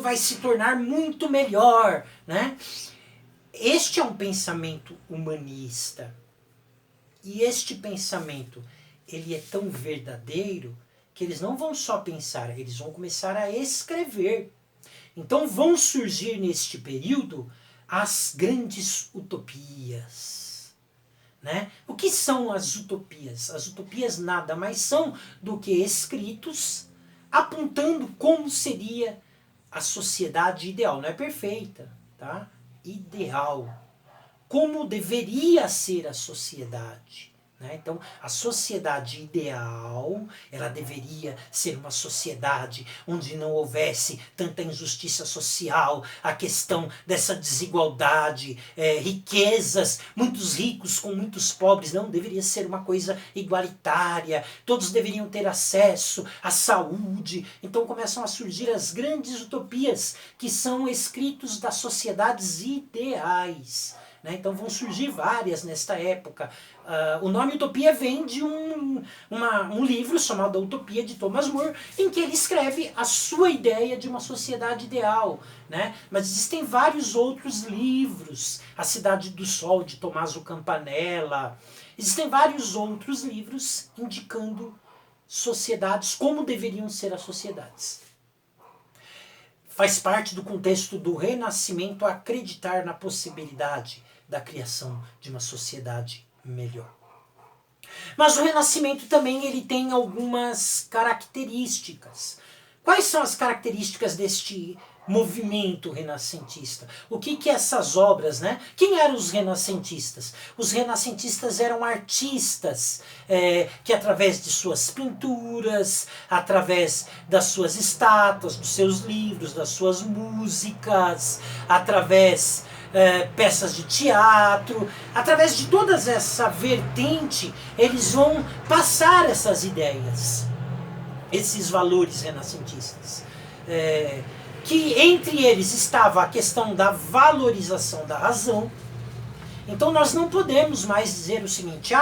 vai se tornar muito melhor, né? Este é um pensamento humanista. E este pensamento, ele é tão verdadeiro que eles não vão só pensar, eles vão começar a escrever. Então vão surgir neste período as grandes utopias. Né? O que são as utopias? As utopias nada mais são do que escritos apontando como seria a sociedade ideal. Não é perfeita, tá? Ideal. Como deveria ser a sociedade. Né? Então, a sociedade ideal, ela deveria ser uma sociedade onde não houvesse tanta injustiça social, a questão dessa desigualdade, riquezas, muitos ricos com muitos pobres, não deveria ser uma coisa igualitária, todos deveriam ter acesso à saúde. Então começam a surgir as grandes utopias, que são escritos das sociedades ideais. Né? Então vão surgir várias nesta época. O nome Utopia vem de um livro chamado A Utopia, de Thomas More, em que ele escreve a sua ideia de uma sociedade ideal. Né? Mas existem vários outros livros, A Cidade do Sol, de Tommaso Campanella. Existem vários outros livros indicando sociedades, como deveriam ser as sociedades. Faz parte do contexto do Renascimento acreditar na possibilidade da criação de uma sociedade melhor. Mas o Renascimento também ele tem algumas características. Quais são as características deste movimento renascentista? O que essas obras, né? Quem eram os renascentistas? Os renascentistas eram artistas que através de suas pinturas, através das suas estátuas, dos seus livros, das suas músicas, através peças de teatro, através de toda essa vertente, eles vão passar essas ideias, esses valores renascentistas. Que entre eles estava a questão da valorização da razão. Então nós não podemos mais dizer o seguinte,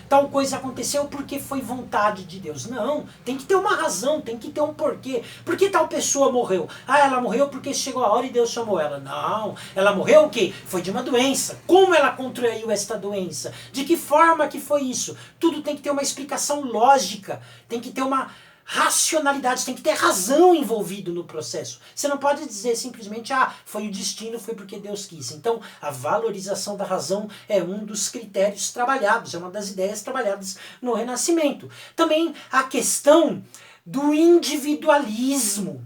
tal coisa aconteceu porque foi vontade de Deus. Não, tem que ter uma razão, tem que ter um porquê. Por que tal pessoa morreu? Ela morreu porque chegou a hora e Deus chamou ela. Não, ela morreu o quê? Foi de uma doença. Como ela contraiu esta doença? De que forma que foi isso? Tudo tem que ter uma explicação lógica, tem que ter uma racionalidade, tem que ter razão envolvido no processo. Você não pode dizer simplesmente, foi o destino, foi porque Deus quis. Então, a valorização da razão é um dos critérios trabalhados, é uma das ideias trabalhadas no Renascimento. Também a questão do individualismo.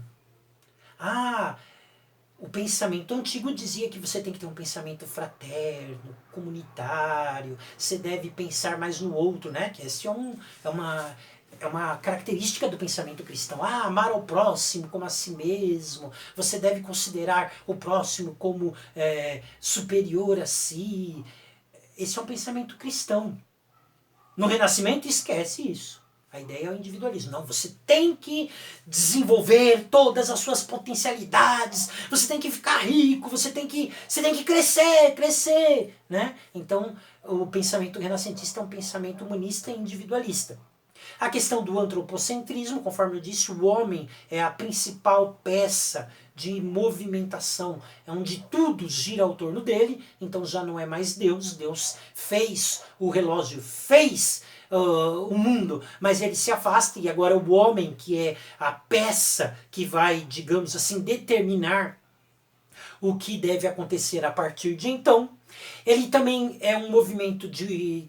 O pensamento antigo dizia que você tem que ter um pensamento fraterno, comunitário, você deve pensar mais no outro, né? Que esse é uma característica do pensamento cristão. Amar ao próximo como a si mesmo. Você deve considerar o próximo como superior a si. Esse é um pensamento cristão. No Renascimento, esquece isso. A ideia é o individualismo. Não, você tem que desenvolver todas as suas potencialidades, você tem que ficar rico, você tem que crescer. Né? Então, o pensamento renascentista é um pensamento humanista e individualista. A questão do antropocentrismo, conforme eu disse, o homem é a principal peça de movimentação, é onde tudo gira ao torno dele, então já não é mais Deus. Deus fez o relógio, fez o mundo, mas ele se afasta e agora o homem, que é a peça que vai, digamos assim, determinar o que deve acontecer a partir de então. Ele também é um movimento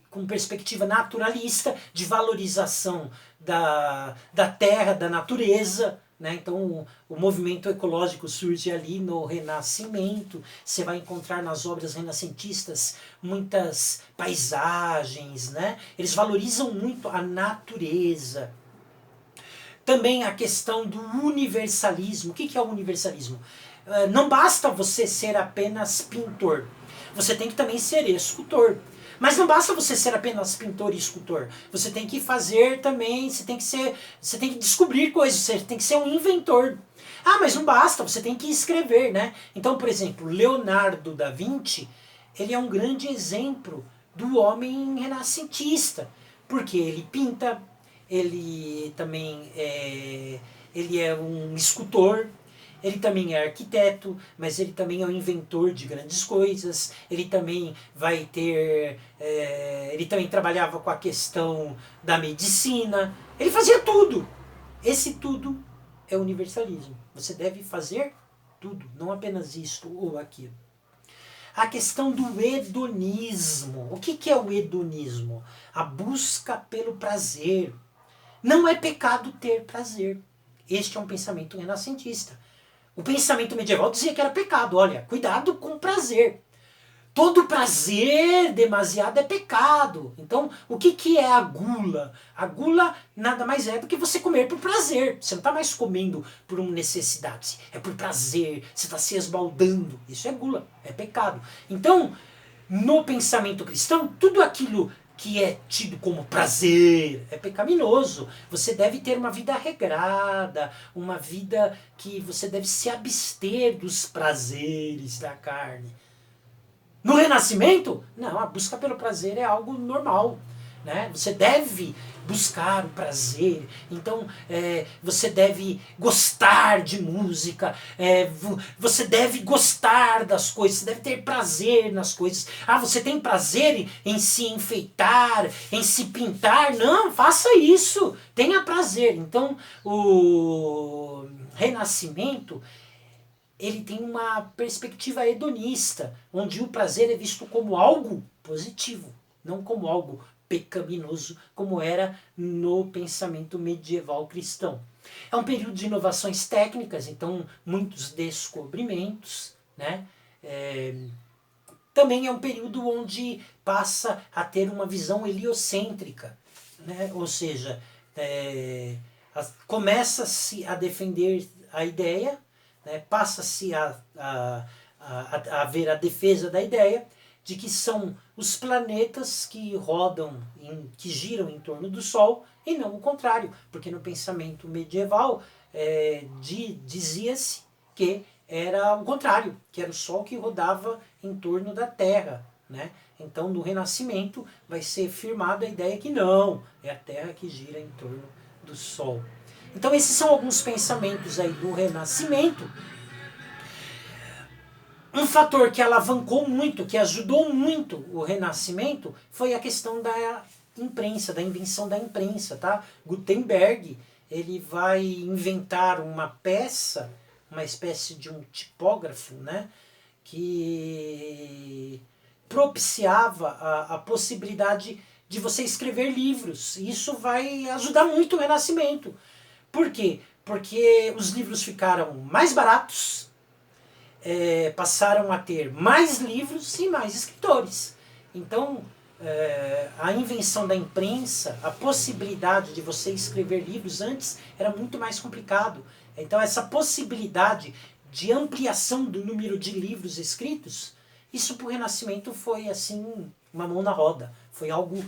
com perspectiva naturalista, de valorização da terra, da natureza. Né? Então o movimento ecológico surge ali no Renascimento. Você vai encontrar nas obras renascentistas muitas paisagens. Né? Eles valorizam muito a natureza. Também a questão do universalismo. O que é o universalismo? Não basta você ser apenas pintor. Você tem que também ser escultor. Mas não basta você ser apenas pintor e escultor. Você tem que fazer também, você tem que descobrir coisas, você tem que ser um inventor. Mas não basta, você tem que escrever, né? Então, por exemplo, Leonardo da Vinci, ele é um grande exemplo do homem renascentista. Porque ele pinta, ele também ele é um escultor, ele também é arquiteto, mas ele também é um inventor de grandes coisas, ele também vai ter, ele também trabalhava com a questão da medicina, ele fazia tudo. Esse tudo é universalismo. Você deve fazer tudo, não apenas isto ou aquilo. A questão do hedonismo. O que é o hedonismo? A busca pelo prazer. Não é pecado ter prazer. Este é um pensamento renascentista. O pensamento medieval dizia que era pecado. Olha, cuidado com o prazer. Todo prazer demasiado é pecado. Então, o que é a gula? A gula nada mais é do que você comer por prazer. Você não está mais comendo por uma necessidade. É por prazer. Você está se esbaldando. Isso é gula. É pecado. Então, no pensamento cristão, tudo aquilo que é tido como prazer é pecaminoso. Você deve ter uma vida regrada, uma vida que você deve se abster dos prazeres da carne. No Renascimento, não, a busca pelo prazer é algo normal. Né? Você deve buscar o prazer, então você deve gostar de música, você deve gostar das coisas, você deve ter prazer nas coisas. Ah, você tem prazer em se enfeitar, em se pintar? Não, faça isso, tenha prazer. Então o Renascimento, ele tem uma perspectiva hedonista, onde o prazer é visto como algo positivo, não como algo pecaminoso, como era no pensamento medieval cristão. É um período de inovações técnicas, então muitos descobrimentos, né? Também é um período onde passa a ter uma visão heliocêntrica, né? Ou seja, começa-se a defender a ideia, né? Passa-se a haver a defesa da ideia de que são os planetas que rodam, que giram em torno do Sol, e não o contrário, porque no pensamento medieval dizia-se que era o contrário, que era o Sol que rodava em torno da Terra. Né? Então, no Renascimento, vai ser firmada a ideia que não, é a Terra que gira em torno do Sol. Então, esses são alguns pensamentos aí do Renascimento. Um fator que alavancou muito, que ajudou muito o Renascimento, foi a questão da imprensa, da invenção da imprensa. Tá? Gutenberg, ele vai inventar uma peça, uma espécie de um tipógrafo, né, que propiciava a possibilidade de você escrever livros. Isso vai ajudar muito o Renascimento. Por quê? Porque os livros ficaram mais baratos, passaram a ter mais livros e mais escritores. Então, a invenção da imprensa, a possibilidade de você escrever livros antes era muito mais complicado. Então, essa possibilidade de ampliação do número de livros escritos, isso para o Renascimento foi assim, uma mão na roda. Foi algo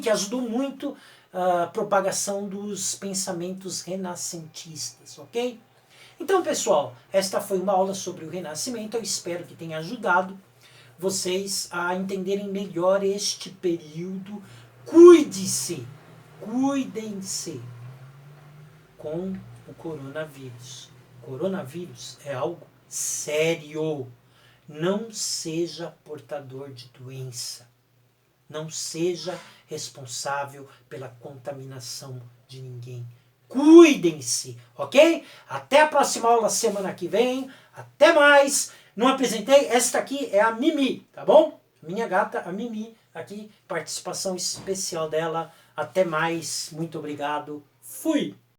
que ajudou muito a propagação dos pensamentos renascentistas, ok? Então, pessoal, esta foi uma aula sobre o Renascimento. Eu espero que tenha ajudado vocês a entenderem melhor este período. Cuide-se, cuidem-se com o coronavírus. O coronavírus é algo sério. Não seja portador de doença. Não seja responsável pela contaminação de ninguém. Cuidem-se, ok? Até a próxima aula semana que vem. Até mais. Não apresentei, esta aqui é a Mimi, tá bom? Minha gata, a Mimi, aqui, participação especial dela. Até mais, muito obrigado. Fui!